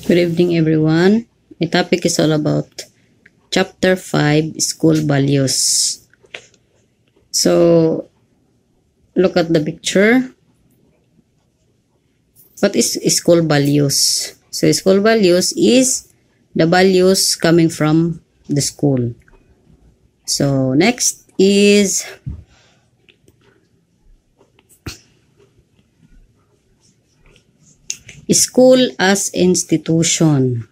Good evening, everyone. My topic is all about Chapter 5, School Values. So, look at the picture. What is school values? So, school values is the values coming from the school. So, next is school as institution.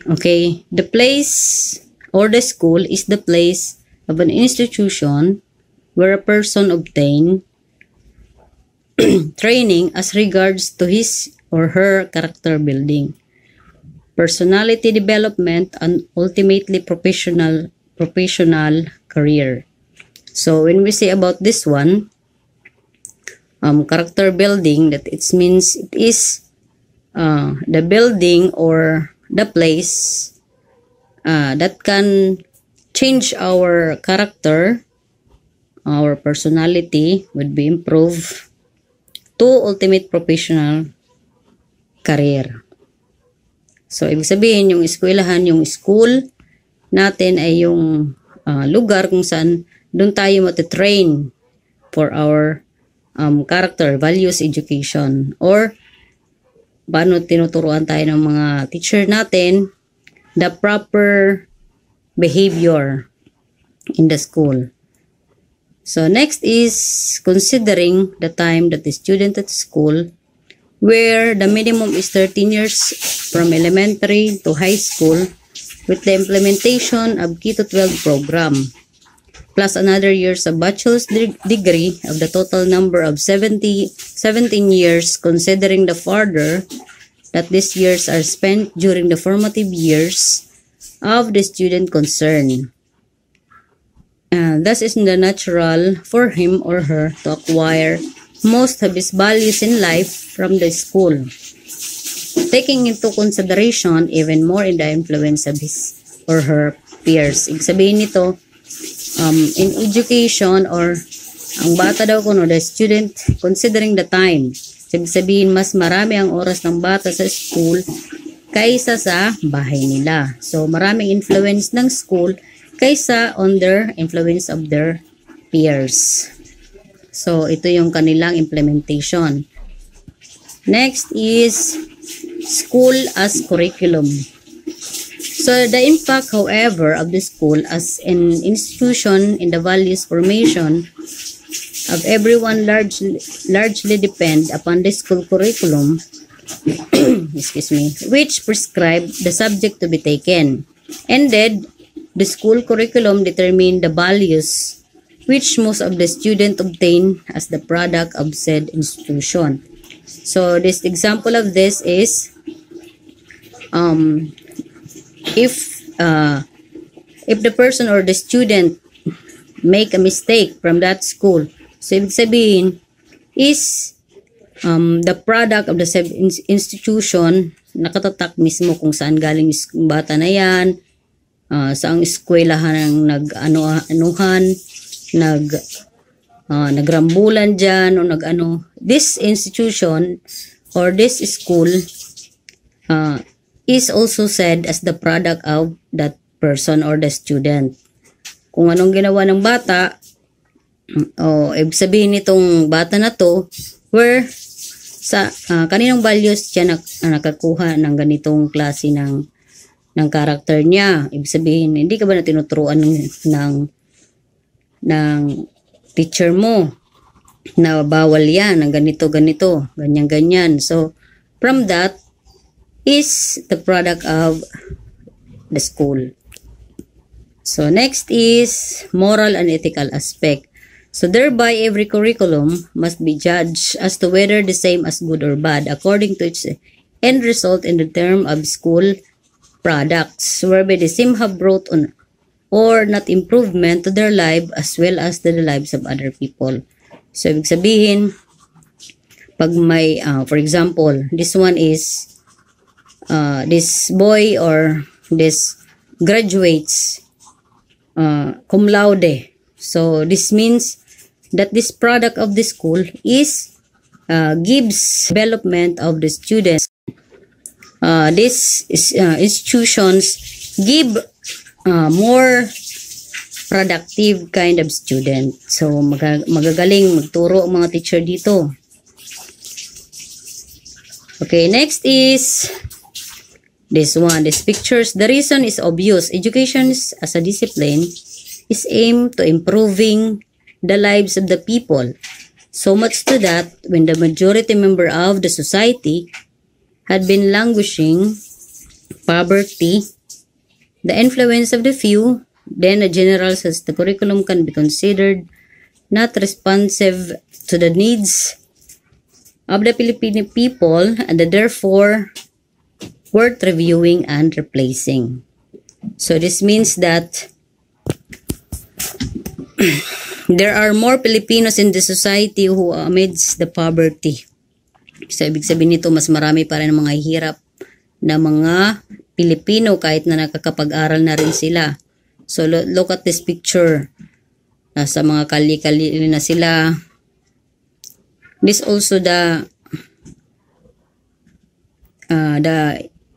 Okay, the place or the school is the place of an institution where a person obtain training as regards to his or her character building, personality development, and ultimately professional career. So when we say about this one, character building, that it means it is the building or the place that can change our character, our personality would be improved to ultimate professional career. So, ibig sabihin, yung eskwelahan, yung school natin ay yung lugar kung saan doon tayo matitrain for our character, values, education, or paano tinuturuan tayo ng mga teacher natin the proper behavior in the school. So, next is considering the time that the student at school, where the minimum is 13 years from elementary to high school with the implementation of K-12 program, plus another years of bachelor's degree of the total number of 17 years, considering the further that these years are spent during the formative years of the student concerned. Thus is the natural for him or her to acquire most of his values in life from the school, taking into consideration even more in the influence of his or her peers. Ibig sabihin nito, in education, or ang bata daw kuno, the student, considering the time. Ibig sabihin, mas marami ang oras ng bata sa school kaysa sa bahay nila. So, maraming influence ng school kaysa on their influence of their peers. So, ito yung kanilang implementation. Next is school as curriculum. So, the impact, however, of the school as an institution in the values formation of everyone largely depend upon the school curriculum excuse me, which prescribe the subject to be taken. Indeed, the school curriculum determine the values which most of the students obtain as the product of said institution. So, this example of this is if the person or the student make a mistake from that school, so ibig sabihin is the product of the institution, nakatatak mismo kung saan galing yung bata na yan, saang eskwelahan ang nagrambulan dyan, o this institution or this school is also said as the product of that person or the student. Kung anong ginawa ng bata, ibig sabihin nitong bata na to, where sa kaninong values siya nakakuha ng ganitong klase ng character niya. Ibig sabihin, hindi ka ba na tinuturuan ng teacher mo na bawal yan, ng ganito, ganyan. So, from that is the product of the school. So, next is moral and ethical aspect. So, thereby, every curriculum must be judged as to whether the same as good or bad according to its end result in the term of school products, whereby the same have brought on or not improvement to their life as well as to the lives of other people. So, ibig sabihin, pag may, for example, this one is, this boy or this graduates cum laude. So, this means that this product of the school is gives development of the students institutions give more productive kind of student. So, magagaling magturo ang mga teacher dito. Okay, next is this one. These pictures, the reason is obvious. Education as a discipline is aimed to improving the lives of the people. So much to that, when the majority member of the society had been languishing poverty, the influence of the few, then the general says the curriculum can be considered not responsive to the needs of the Filipino people and therefore worth reviewing and replacing. So this means that there are more Filipinos in the society who amidst the poverty. So ibig sabihin nito, mas marami pa rin mga hirap na mga Pilipino kahit na nakakapag-aral na rin sila. So look at this picture. Nasa mga kali-kali na sila. This also the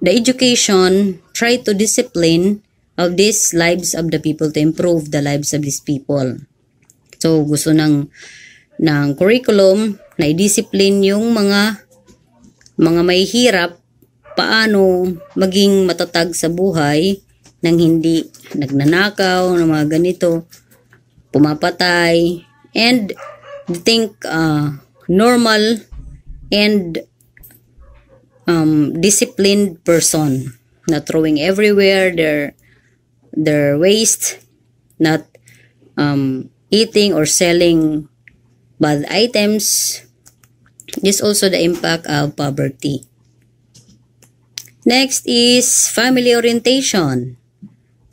education try to discipline of these lives of the people to improve the lives of these people. So gusto ng curriculum na i-discipline yung mga may hirap paano maging matatag sa buhay nang hindi nagnanakaw ng mga ganito, pumapatay, and think normal and disciplined person, not throwing everywhere their waste, not eating or selling bad items. This also the impact of poverty. Next is family orientation.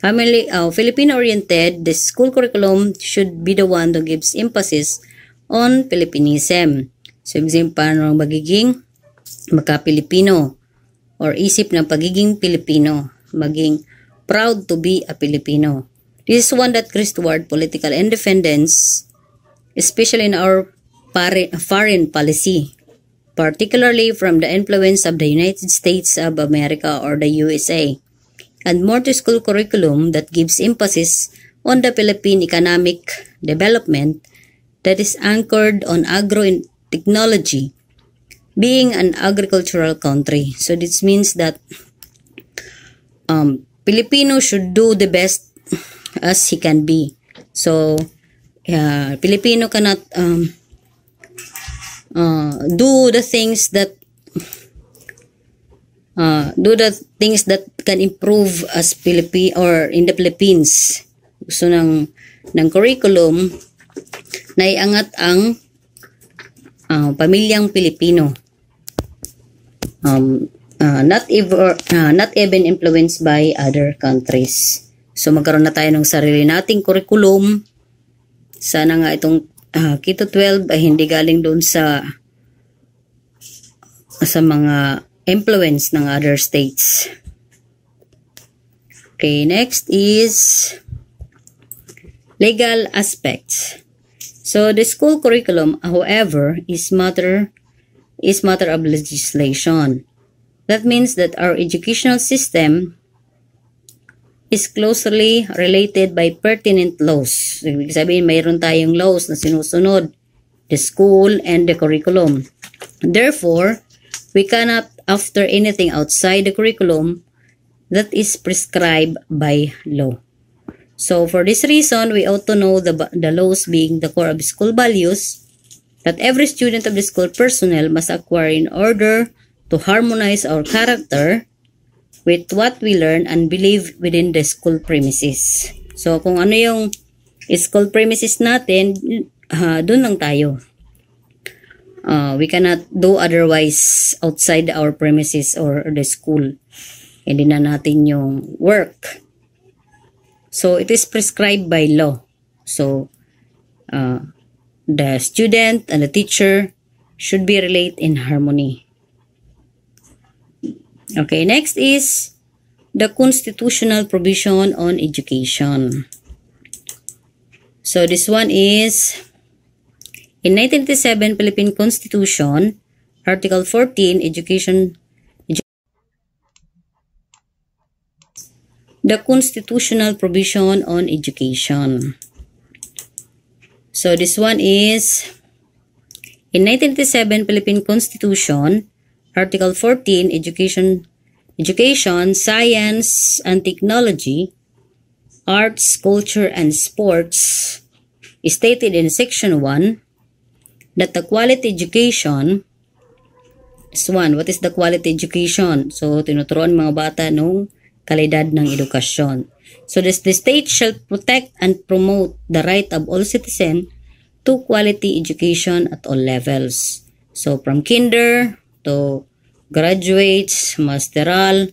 Filipino-oriented, the school curriculum should be the one that gives emphasis on Filipinism. So, example, paano magiging magka-Pilipino or isip ng pagiging Pilipino, maging proud to be a Filipino. This is one that creates toward political independence, especially in our foreign policy, particularly from the influence of the United States of America or the USA. And more to school curriculum that gives emphasis on the Philippine economic development that is anchored on agro-technology, being an agricultural country. So this means that Filipino should do the best as he can be. So Filipino cannot do the things that can improve as or in the Philippines. Gusto ng curriculum na iangat ang pamilyang Pilipino. Not even influenced by other countries. So magkaroon na tayo ng sarili nating curriculum. Sana nga itong Keto 12 ay hindi galing doon sa mga influence ng other states. Okay, next is legal aspects. So the school curriculum, however, is matter of legislation. That means that our educational system is closely related by pertinent laws. Ibig sabihin, mayroon tayong laws na sinusunod, the school and the curriculum. Therefore, we cannot after anything outside the curriculum that is prescribed by law. So, for this reason, we ought to know the laws being the core of school values that every student of the school personnel must acquire in order to harmonize our character with what we learn and believe within the school premises. So, kung ano yung school premises natin, dun lang tayo. We cannot do otherwise outside our premises or the school. Hindi na natin yung work. So, it is prescribed by law. So, the student and the teacher should be relate in harmony. Okay, next is the constitutional provision on education. So, this one is in 1987 Philippine Constitution, Article 14, Education the constitutional provision on education. So this one is in 1987 Philippine Constitution, Article 14, Education, Science and Technology, Arts, Culture, and Sports, stated in Section 1 that the quality education, this one, what is the quality education? So, tinuturuan mga bata nung kalidad ng edukasyon. So, the state shall protect and promote the right of all citizens to quality education at all levels. So, from kinder to graduates, masteral,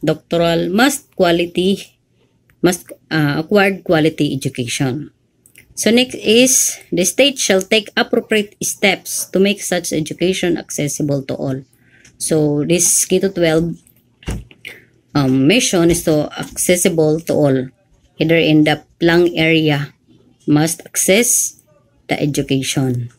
doctoral, must acquired quality education. So next is, the state shall take appropriate steps to make such education accessible to all. So this K-12 mission is to accessible to all, either in the planned area, must access the education.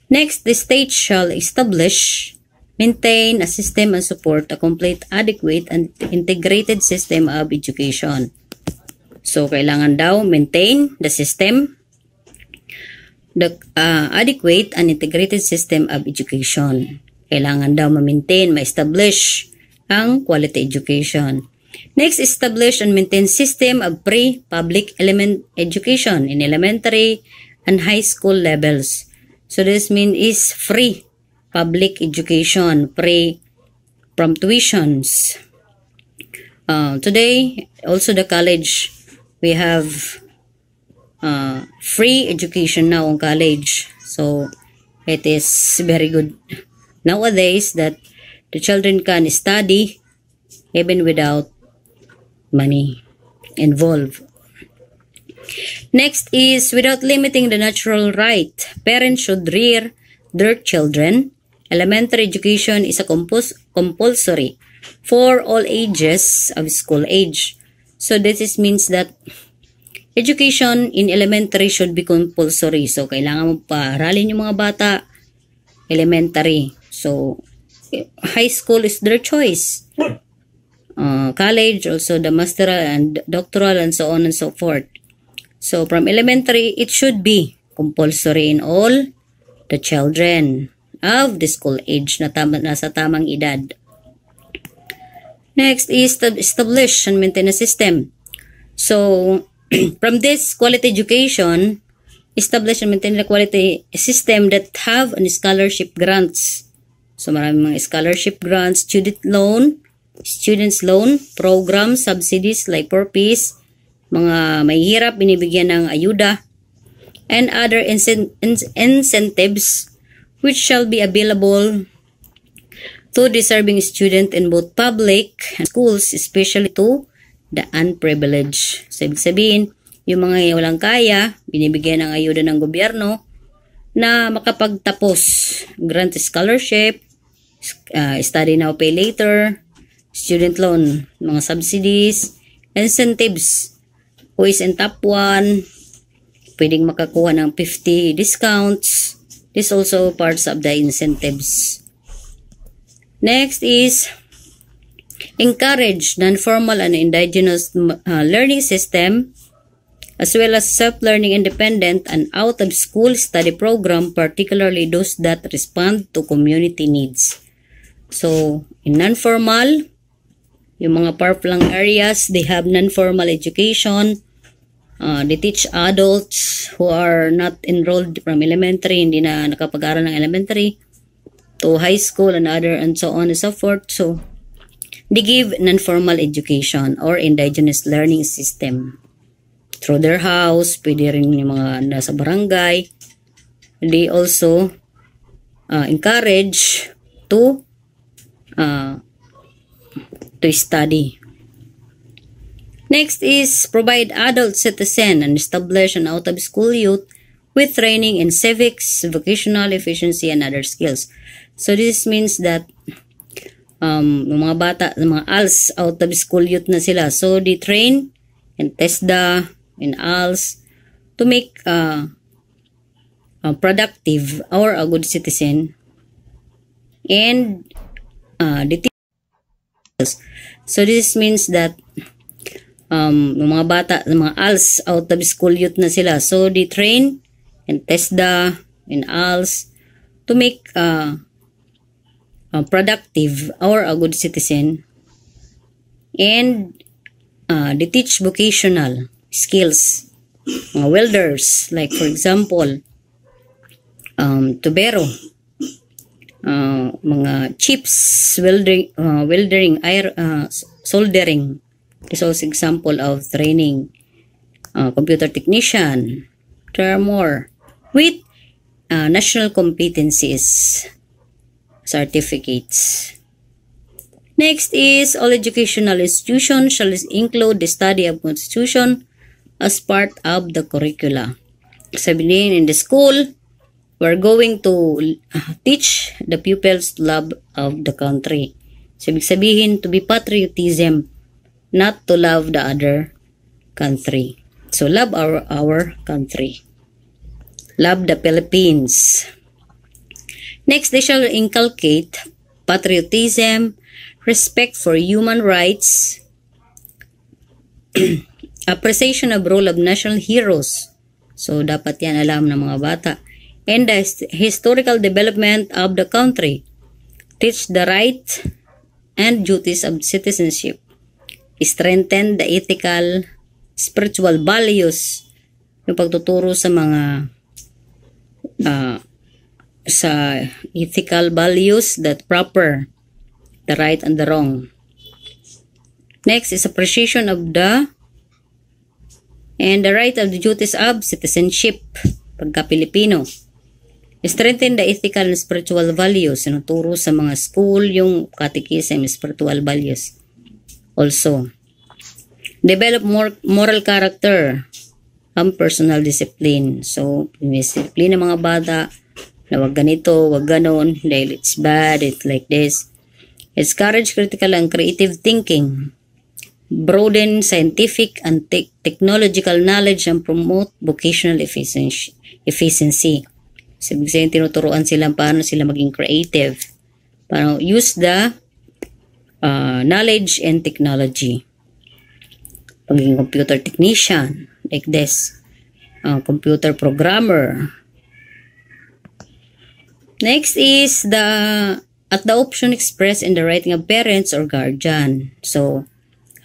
Next, the state shall establish, maintain a system and support a complete, adequate, and integrated system of education. So, kailangan daw maintain the system, the adequate and integrated system of education. Kailangan daw ma-maintain, ma-establish ang quality education. Next, establish and maintain system of pre-public education in elementary and high school levels. So, this means is free public education, from tuitions. Today, also the college, we have free education now on college. So, it is very good nowadays that the children can study even without money involved. Next is, without limiting the natural right, parents should rear their children. Elementary education is a compulsory for all ages of school age. So this means that education in elementary should be compulsory. So kailangan mo paaralin yung mga bata elementary. So high school is their choice. College, also the masteral and doctoral and so on and so forth. So from elementary, it should be compulsory in all the children of the school age na nasa tamang edad. Next is to establish and maintain a system. So, from this quality education, establish and maintain a quality system that have an scholarship grants. So, maraming mga scholarship grants, students loan, program, subsidies like for peace, mga may hirap, binibigyan ng ayuda, and other incentives which shall be available to deserving student in both public schools, especially to the unprivileged. So, ibig sabihin, yung mga walang kaya, binibigyan ng ayuda ng gobyerno na makapagtapos. Grant scholarship, study now, pay later, student loan, mga subsidies, incentives. Who is in top 1, pwedeng makakuha ng 50 discounts. This also parts of the incentives. Next is encourage non-formal and indigenous learning system, as well as self-learning independent and out-of-school study program, particularly those that respond to community needs. So, in non-formal, yung mga far-flung areas, they have non-formal education. They teach adults who are not enrolled from elementary, hindi na nakapag-aral ng elementary, to high school and other and so on and so forth. So, they give non-formal education or indigenous learning system. Through their house, pwede rin yung mga nasa barangay. They also encourage to study. Next is provide adult citizen and establish an out-of-school youth with training in civics, vocational efficiency, and other skills. So this means that mga bata, mga ALS, out-of-school youth na sila. So they train in TESDA, in ALS, to make a productive or a good citizen. And the So this means that yung mga bata, mga ALS, out of school youth na sila. So they train in TESDA, in ALS, to make productive or a good citizen. And they teach vocational skills. Mga welders, like for example, tubero, mga chips, welding, soldering. This is also example of training. Computer technician. There are more with national competencies certificates. Next is all educational institutions shall include the study of Constitution as part of the curricula. Sabihin, in the school, we're going to teach the pupils love of the country. So, ibig sabihin, to be patriotism, not to love the other country. So, love our country. Love the Philippines. Next, they shall inculcate patriotism, respect for human rights, appreciation of role of national heroes. So, dapat yan alam ng mga bata. And the historical development of the country. Teach the rights and duties of citizenship. Strengthen the ethical, spiritual values. Yung pagtuturo sa mga sa ethical values that proper, the right and the wrong. Next is appreciation of the and the right of the duties of citizenship, pagka-Pilipino. Strengthen the ethical and spiritual values. Sinuturo sa mga school yung catechism, spiritual values. Also, develop more moral character and personal discipline. So, discipline ng mga bata na wag ganito, wag ganon, dahil it's bad, it's like this. Encourage critical and creative thinking. Broaden scientific and technological knowledge and promote vocational efficiency. So, ibig sabihin, tinuturuan sila paano sila maging creative. Paano use the knowledge and technology. Pagiging computer technician, like this. Computer programmer. Next is at the option expressed in the writing of parents or guardian. So,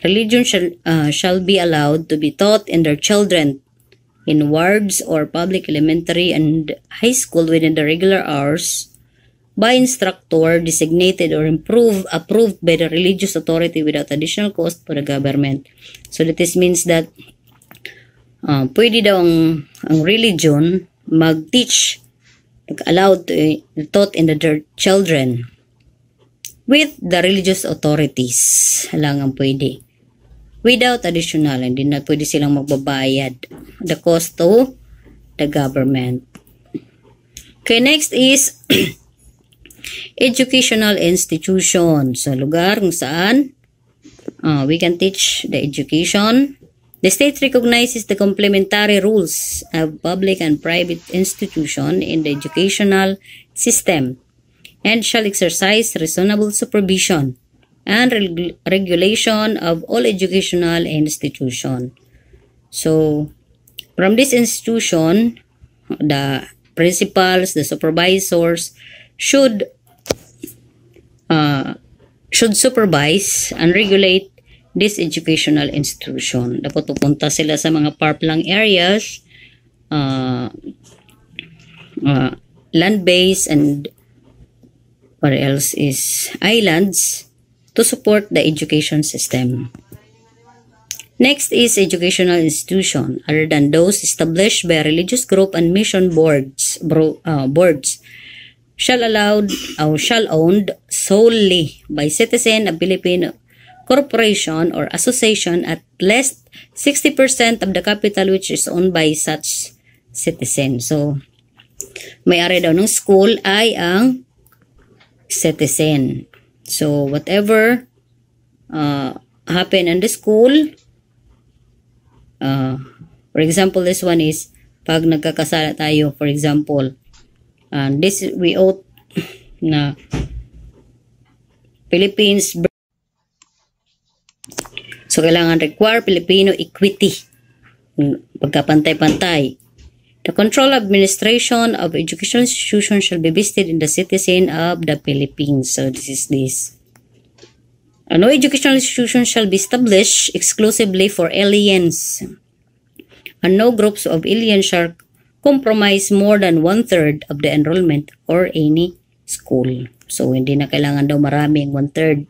religion shall be allowed to be taught in their children in wards or public elementary and high school within the regular hours by instructor designated or approved by the religious authority without additional cost for the government. So that this means that pwede daw ang religion mag-teach, allowed to taught in their children with the religious authorities. Halangang pwede. Without additional, hindi na pwede silang magbabayad the cost to the government. Okay, next is educational institution. So, lugar kung saan we can teach the education. The state recognizes the complementary rules of public and private institution in the educational system and shall exercise reasonable supervision and regulation of all educational institution. So, from this institution, the principals, the supervisors should supervise and regulate this educational institution. Dapat pupunta sila sa mga far-flung areas, land-based and what else is islands to support the education system. Next is educational institution, other than those established by religious group and mission boards, shall owned solely by citizen of Philippine corporation or association at least 60% of the capital which is owned by such citizen. So, may-ari daw ng school ay ang citizen. So, whatever happen in the school, for example, this one is pag nagkakasala tayo, for example, this we ought na Philippines So, kailangan require Filipino equity. Pagkapantay-pantay. The control administration of educational institutions shall be vested in the citizen of the Philippines. So, this is this. No educational institution shall be established exclusively for aliens. And no groups of aliens shall compromise more than 1/3 of the enrollment or any school. So, hindi na kailangan daw maraming 1/3.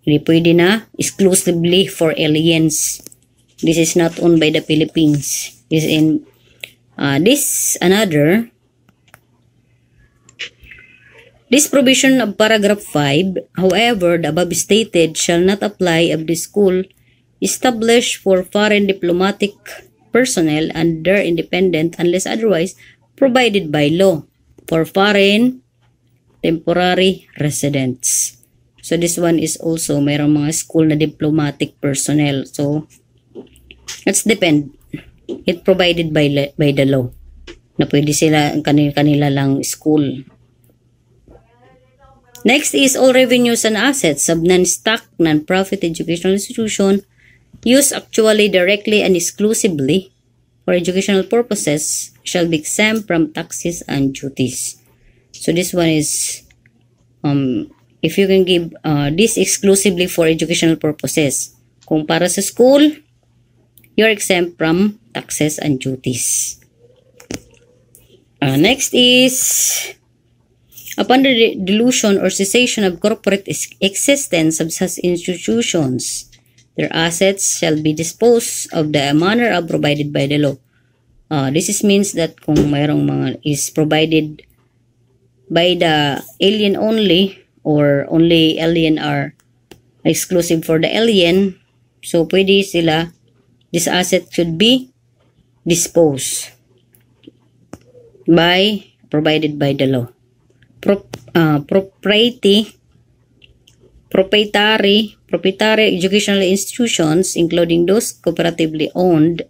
Hindi pwede na exclusively for aliens. This is not owned by the Philippines. This is in This provision of paragraph 5, however, the above stated shall not apply if the school established for foreign diplomatic personnel and their independent unless otherwise provided by law for foreign temporary residents. So this one is also mayroong mga school na diplomatic personnel. So let's depend. It provided by the law na pwede sila kanila lang school. Next is all revenues and assets of non-stock, non-profit educational institution used actually directly and exclusively for educational purposes shall be exempt from taxes and duties. So this one is if you can give this exclusively for educational purposes. Kung para sa school, you're exempt from taxes and duties. Next is, upon the dilution or cessation of corporate existence of such institutions, their assets shall be disposed of the manner of provided by the law. This means that kung mayroong mga is provided by the alien only, or only alien are exclusive for the alien, so pwede sila, this asset should be disposed by provided by the law. Proprietary educational institutions, including those cooperatively owned,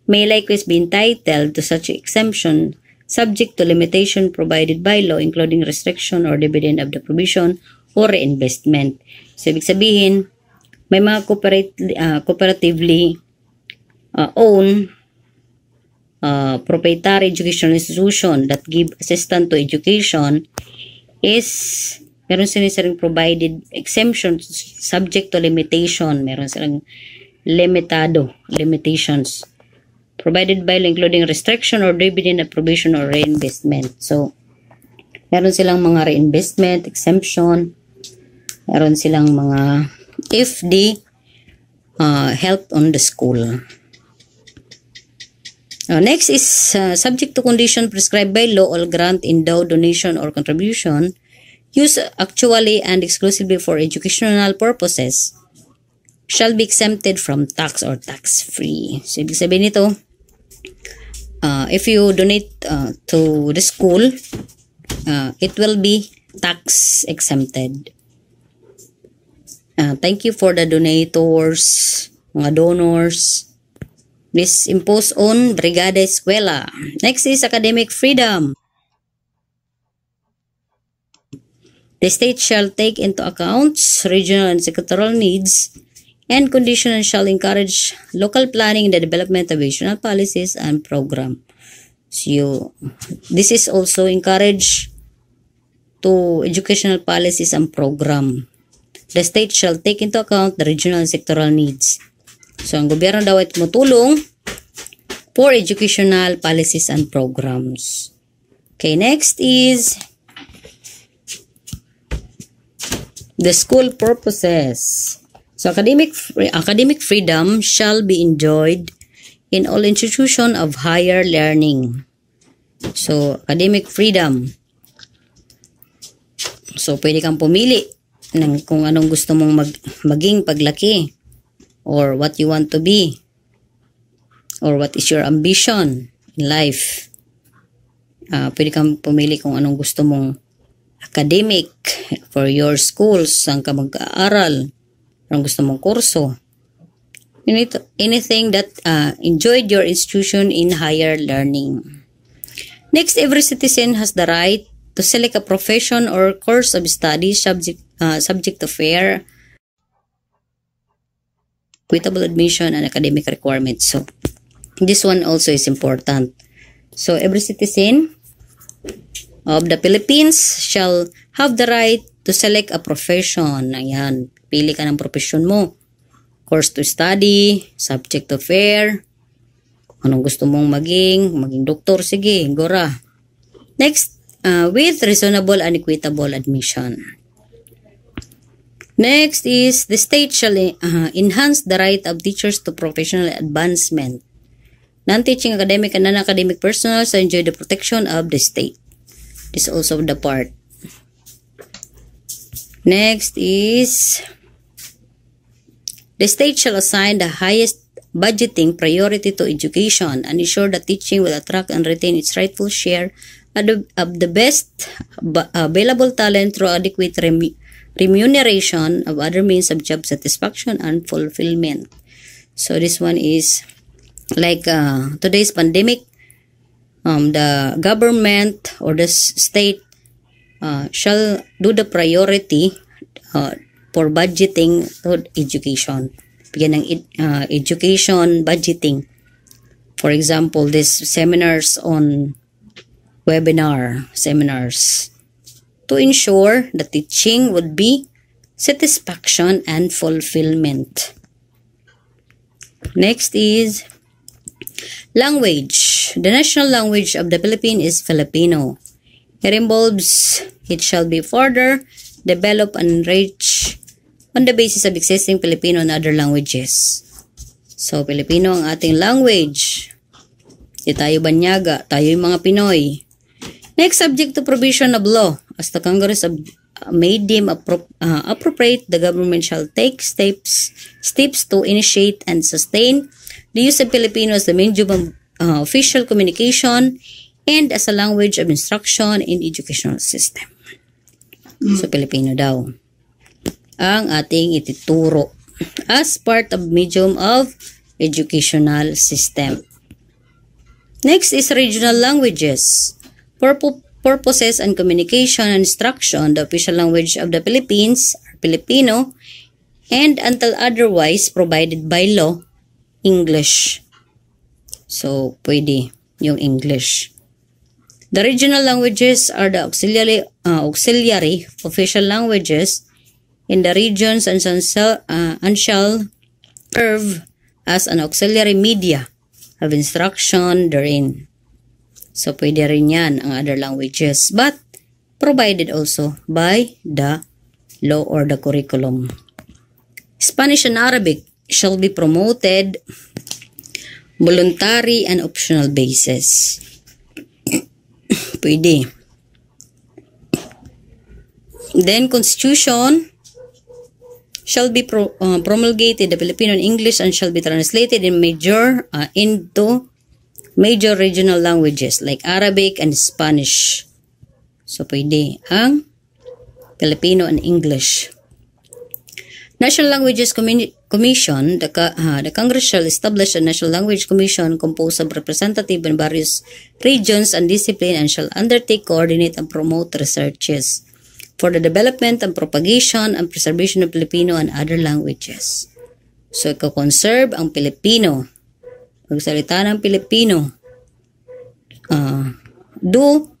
may likewise be entitled to such exemption subject to limitation provided by law, including restriction or dividend of the provision or reinvestment. So, ibig sabihin, may mga cooperatively owned proprietary educational institution that give assistance to education is meron silang provided exemption subject to limitation. Meron silang limitations provided by law, including restriction or dividend of provision or reinvestment. So, meron silang mga reinvestment, exemption, meron silang mga if they help on the school. Next is subject to condition prescribed by law, all grant, endow, donation, or contribution used actually and exclusively for educational purposes shall be exempted from tax or tax-free. So, ibig sabihin nito, if you donate to the school, it will be tax exempted. Thank you for the donators, mga donors. This imposed on Brigada Eskwela. Next is academic freedom. The state shall take into account regional and sectoral needs and conditions and shall encourage local planning in the development of regional policies and program. So, this is also encourage to educational policies and program. The state shall take into account the regional and sectoral needs. So, ang gobyerno daw ay tumutulong for educational policies and programs. Okay, next is the school purposes. So, academic freedom shall be enjoyed in all institutions of higher learning. So, academic freedom. So, pwede kang pumili ng kung anong gusto mong maging paglaki, or what you want to be, or what is your ambition in life. Pwede kang pumili kung anong gusto mong academic for your schools, saan ka mag-aaral, anong gusto mong kurso. Anything that enjoyed your institution in higher learning. Next, every citizen has the right to select a profession or course of study subject to fair equitable admission, and academic requirements. So, this one also is important. So, every citizen of the Philippines shall have the right to select a profession. Ayan, pili ka ng profession mo. Course to study, subject to fair, anong gusto mong maging doktor, sige, gora. Next, with reasonable and equitable admission. Next is, the state shall enhance the right of teachers to professional advancement. Non-teaching academic and non-academic personnel shall enjoy the protection of the state. This is also the part. Next is, the state shall assign the highest budgeting priority to education and ensure that teaching will attract and retain its rightful share of the best available talent through adequate remuneration of other means of job satisfaction and fulfillment. So this one is like today's pandemic, the government or the state shall do the priority for budgeting to education. Bigyan ng education budgeting. For example, this seminars on webinar seminars to ensure that teaching would be satisfaction and fulfillment. Next is language. The national language of the Philippines is Filipino. It shall be further developed and enriched on the basis of existing Filipino and other languages. So, Filipino ang ating language. Di tayo banyaga, tayo yung mga Pinoy. Next, subject to provision of law. As the Congress made deem appropriate, the government shall take steps to initiate and sustain the use of Filipino as the medium of official communication and as a language of instruction in educational system. So, Filipino daw ang ating ituturo as part of medium of educational system. Next is regional languages. For purposes and communication and instruction, the official language of the Philippines are Filipino, and until otherwise provided by law, English. So, pwede yung English. The regional languages are the auxiliary official languages in the regions and shall serve as an auxiliary media of instruction therein. So, pwede rin yan ang other languages, but provided also by the law or the curriculum. Spanish and Arabic shall be promoted voluntary and optional basis. Pwede. Then, Constitution shall be promulgated in Filipino and English and shall be translated into major regional languages like Arabic and Spanish. So, pwede ang Filipino and English. National Languages Commission, the Congress shall establish a National Language Commission composed of representatives in various regions and disciplines and shall undertake, coordinate, and promote researches for the development and propagation and preservation of Filipino and other languages. So, iko-conserve ang Filipino. Magsalita ng Pilipino. Do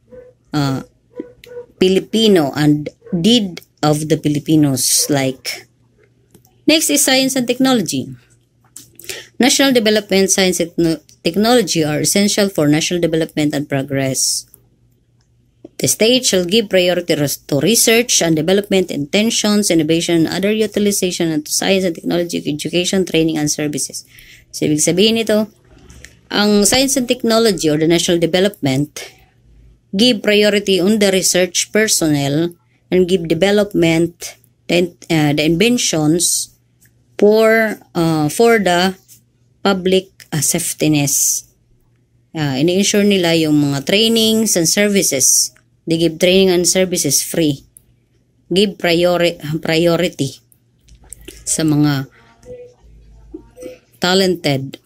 Filipino and deed of the Filipinos like. Next is science and technology. National development, science and technology are essential for national development and progress. The state shall give priority to research and development, intentions, innovation, and other utilization and to science and technology, education, training, and services. So, ibig sabihin ito, ang science and technology or the national development give priority on the research personnel and give development, the inventions for the public safetyness. Ini-ensure nila yung mga trainings and services. They give training and services free. Give priority sa mga talented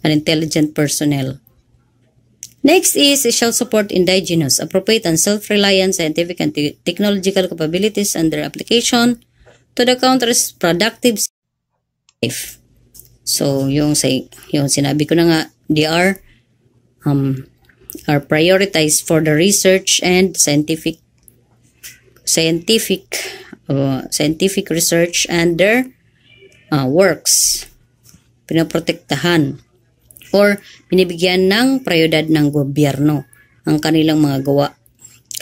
and intelligent personnel. Next is, it shall support indigenous, appropriate, and self-reliant scientific and technological capabilities and their application to the country's productive life. So, yung sinabi ko na nga, they are prioritized for the research and scientific research and their works. Pinoprotektahan or binibigyan ng prioridad ng gobyerno ang kanilang mga gawa,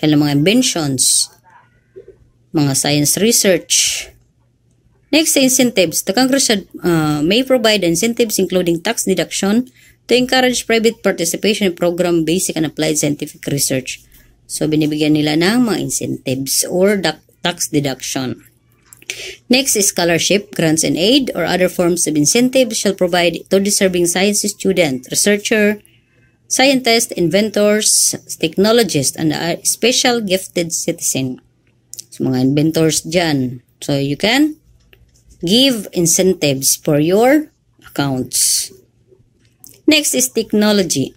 kanilang mga inventions, mga science research. Next, incentives. The Congress may provide incentives including tax deduction to encourage private participation in program basic and applied scientific research. So, binibigyan nila ng mga incentives or tax deduction. Next is scholarship, grants and aid, or other forms of incentives shall provide to deserving science student, researcher, scientist, inventors, technologists, and special gifted citizen. So, mga inventors dyan. So, you can give incentives for your accounts. Next is technology.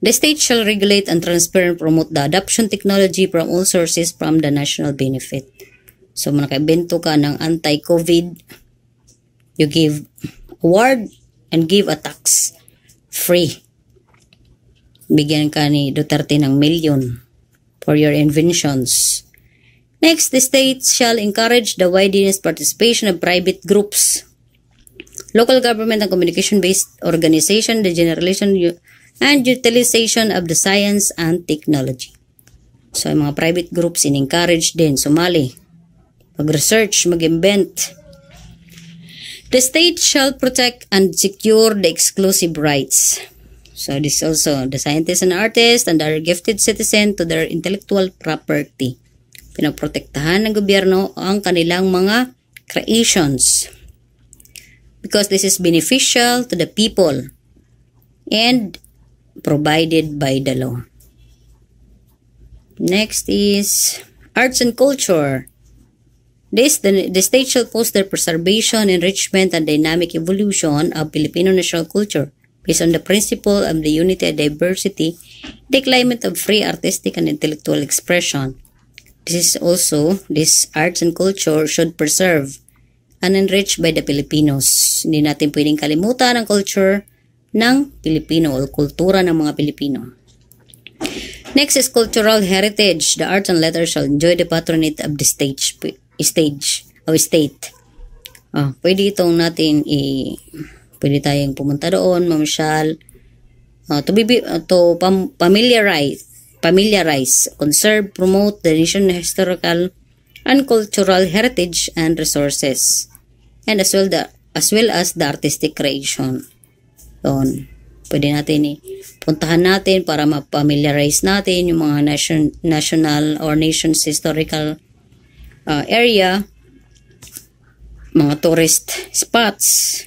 The state shall regulate and transfer and promote the adoption technology from all sources from the national benefit. So, nakabento ka ng anti-COVID, you give award and give a tax free. Bigyan ka ni Duterte ng million for your inventions. Next, the state shall encourage the widest participation of private groups, local government and communication-based organization, the generation and utilization of the science and technology. So, mga private groups in-encourage din, sumali, mag-research, mag-invent. The state shall protect and secure the exclusive rights. So, this also, the scientists and artists and other gifted citizen to their intellectual property. Pinaprotektahan ng gobyerno ang kanilang mga creations because this is beneficial to the people and provided by the law. Next is arts and culture. The state shall foster preservation, enrichment, and dynamic evolution of Filipino national culture based on the principle of the unity and diversity, the climate of free artistic and intellectual expression. This arts and culture should preserve and enrich by the Filipinos. Hindi natin pwedeng kalimutan ang culture ng Pilipino o kultura ng mga Pilipino. Next is cultural heritage. The arts and letters shall enjoy the patronage of the state. Pwede itong natin pwede tayong pumunta doon, mamasyal, to familiarize, conserve, promote the nation's historical and cultural heritage and resources, and as well as the artistic creation. Doon, pwede natin puntahan natin para ma-familiarize natin yung mga national or nation's historical area, mga tourist spots.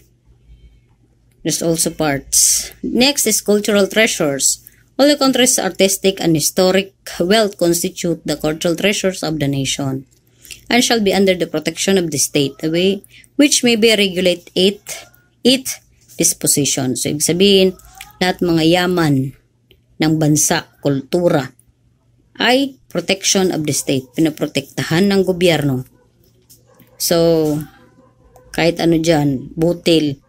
There's also parts. Next is cultural treasures. All the country's artistic and historic wealth constitute the cultural treasures of the nation and shall be under the protection of the state, which may be regulate its disposition. So, ibig sabihin, lahat mga yaman ng bansa, kultura, ay protection of the state. Pinaprotektahan ng gobyerno. So, kahit ano dyan, butil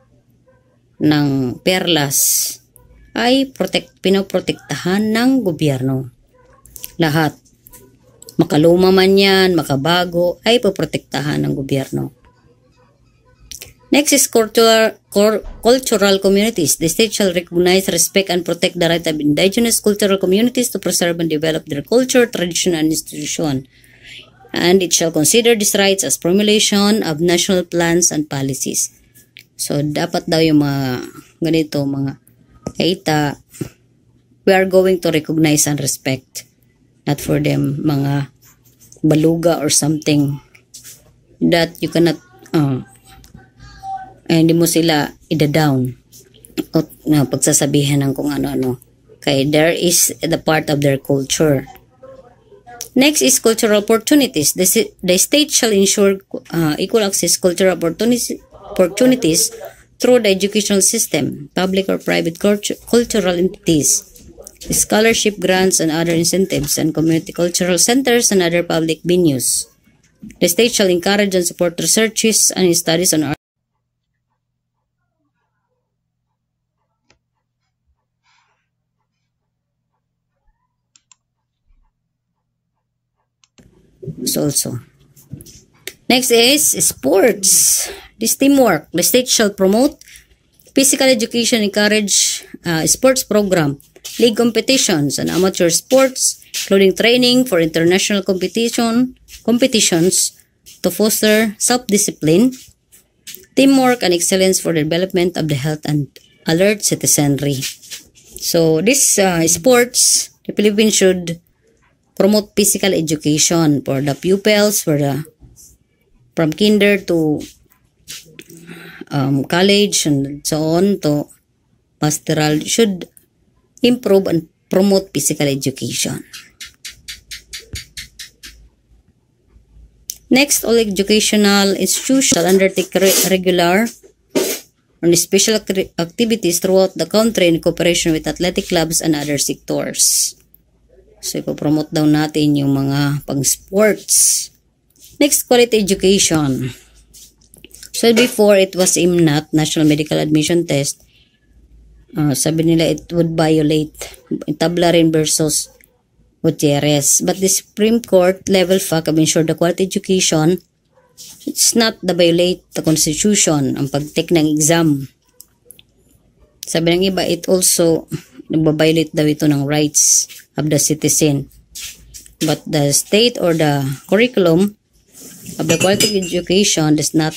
ng perlas, ay pinoprotektahan ng gobyerno. Lahat. Makaluma man yan, makabago, ay poprotektahan ng gobyerno. Next is cultural communities. The state shall recognize, respect, and protect the right of indigenous cultural communities to preserve and develop their culture, tradition, and institution. And it shall consider these rights as formulation of national plans and policies. So, dapat daw yung mga ganito, mga kaita, we are going to recognize and respect. Not for them, mga baluga or something that you cannot, hindi mo sila ida-down o pagsasabihan ng kung ano-ano. Okay, there is the part of their culture. Next is cultural opportunities. The state shall ensure equal access cultural opportunities through the educational system, public or private cultural entities, scholarship grants and other incentives, and community cultural centers and other public venues. The state shall encourage and support researches and studies on art. also. Next is sports. This teamwork. The state shall promote physical education, encourage sports program, league competitions, and amateur sports, including training for international competitions to foster self-discipline, teamwork, and excellence for the development of the health and alert citizenry. So this sports, the Philippines should promote physical education for the pupils, from kinder to college and so on to pastoral, should improve and promote physical education. Next, all educational institutions shall undertake regular and special activities throughout the country in cooperation with athletic clubs and other sectors. So, ipopromote daw natin yung mga pang-sports. Next, quality education. So, before it was IMNAT, National Medical Admission Test, sabi nila it would violate Tablarin versus Gutierrez. But the Supreme Court level fact have ensured the quality education, it's not the violate the Constitution, ang pag-take ng exam. Sabi ng iba, it also nagbabiolate daw ito ng rights of the citizen. But the state or the curriculum of the quality education does not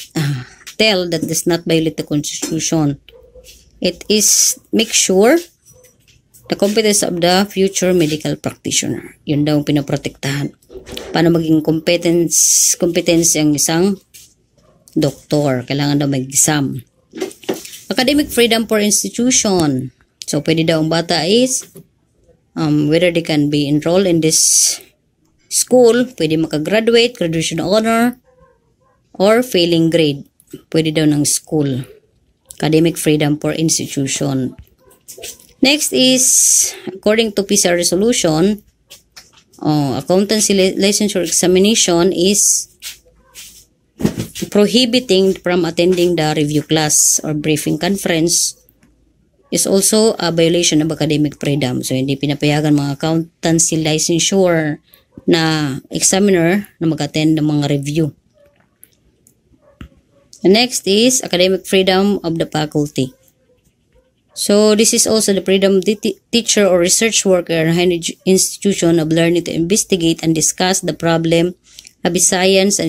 tell that does not violate the Constitution. It is make sure the competence of the future medical practitioner. Yun daw ang pinaprotektahan. Paano maging competence ang isang doktor. Kailangan daw mag-exam. Academic freedom for institution. So, pwede daw ang bata is whether they can be enrolled in this school, pwede makagraduate, graduation honor, or failing grade. Pwede daw ng school. Academic freedom for institution. Next is, according to PISA resolution, accountancy licensure examination is prohibiting from attending the review class or briefing conference is also a violation of academic freedom. So, hindi pinapayagan mga accountancy licensure na examiner na mag-attend ng mga review. The next is academic freedom of the faculty. So, this is also the freedom of the teacher or research worker in a higher institution of learning to investigate and discuss the problem of his science and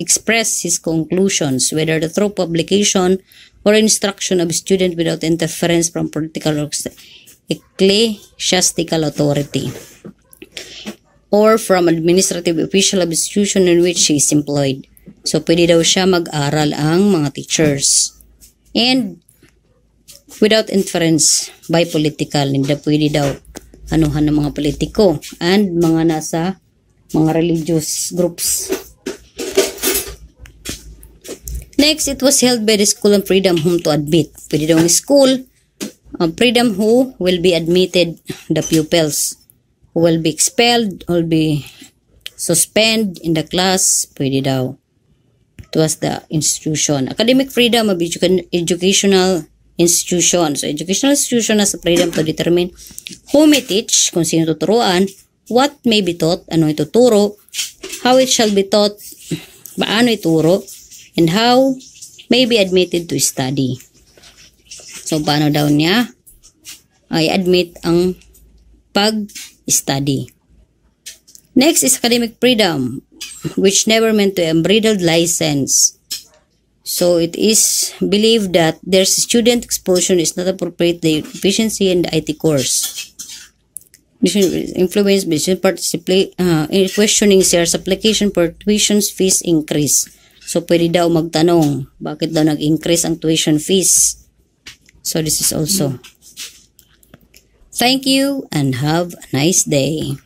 express his conclusions, whether through publication or instruction of student without interference from political or ecclesiastical authority, or from administrative official of institution in which he is employed. So, pwede daw siya mag-aral ang mga teachers. And, without interference by political, hindi pwede daw anuhan ng mga politiko and mga nasa mga religious groups. Next, it was held by the school and freedom whom to admit. Pwede daw ng school, freedom who will be admitted the pupils, who will be expelled, will be suspended in the class, pwede daw. It was the institution. Academic freedom of educational institution. So, educational institution has the freedom to determine who may teach, kung sino tuturuan, what may be taught, ano ituturo, how it shall be taught, paano ituro, and how may be admitted to study. So, paano daw niya ay admit ang pag-study. Next is academic freedom, which never meant to unbridled license. So, it is believed that their student exposure is not appropriate the efficiency in the IT course. Influence by in questioning shares application for tuition fees increase. So, pwede daw magtanong, bakit daw nag-increase ang tuition fees? So, this is also. Thank you and have a nice day.